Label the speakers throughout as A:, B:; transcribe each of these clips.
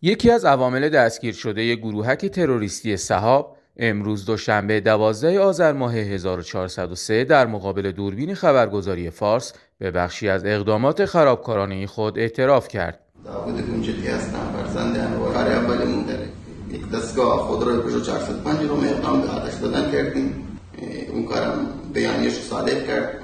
A: یکی از عوامل دستگیر شده گروهک تروریستی سحاب امروز دوشنبه 12 آذر ماه 1403 در مقابل دوربین خبرگزاری فارس به بخشی از اقدامات خرابکارانه خود اعتراف کرد.
B: داوود گنجتی هستم، فرزند انوار. کار اولمون در یک دستگاه خودروی پژو 405 رو اقدام به آتش دادن کردیم. اون کارم بیانیه‌اش رو صادر کرد.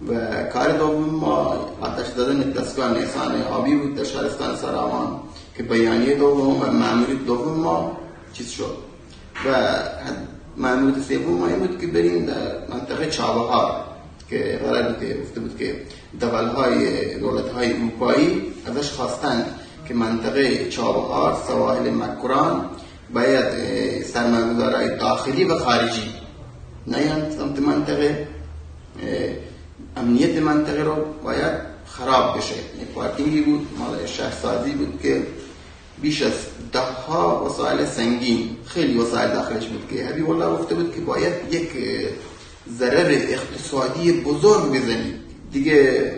B: و کار دوم ما آتش دادن دستگاه نیسان آبی بود در شهرستان سراوان که بیانیه دوم و مأموریت دوم ما چیز شد و مأموریت سوم ما این بود که بریم در منطقه چابهار که قرار بود گفته بود که دولت‌های اروپایی ازش خواستند که منطقه چابهار سواحل مکران باید سرمایه‌گذارای داخلی و خارجی نیان سمت منطقه، امنیت منطقه رو باید خراب بشه. یک پارکینگی بود مال شهرسازی بود که بیش از 10 وسایل سنگین، خیلی وسایل داخلش بود که حبیب الله گفته بود که باید یک ضرر اقتصادی بزرگ بزنید. دیگه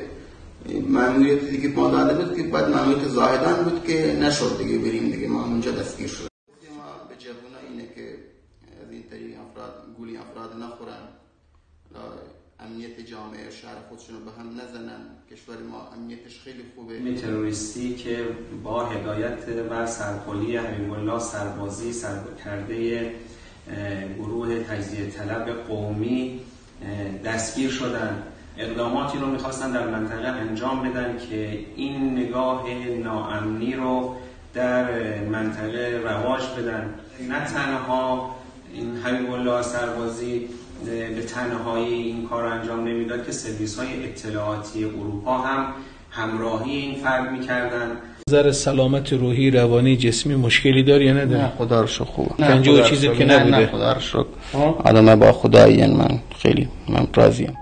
B: مأموریت دیگه ما داده بود که بعد مأموریت زاهدان بود که نشد دیگه بریم دیگه ما اونجا دستگیر شد. ما به جوونا اینه که از این طریق گولی افراد نخورن، امنیت جامعه شهر خودشون رو به هم نزنن. کشور ما امنیتش خیلی خوبه.
C: تروریستی که با هدایت و سرپالی حبیب الله سربازی سرکرده گروه تجزیه طلب قومی دستگیر شدن، اقداماتی رو میخواستن در منطقه انجام بدن که این نگاه ناامنی رو در منطقه رواج بدن. نه تنها این حبیب الله سربازی به تنهایی این کار انجام نمیداد که سرویس‌های اطلاعاتی اروپا هم همراهی این فرد می‌کردن.
D: نظر سلامت روحی، روانی، جسمی مشکلی داری یا نداری؟
B: نه خدا رو شکر خوبه.
D: پنجه و چیزی که نبوده.
B: نه خدا رو شکر. آدم با خدایی من خیلی راضیم.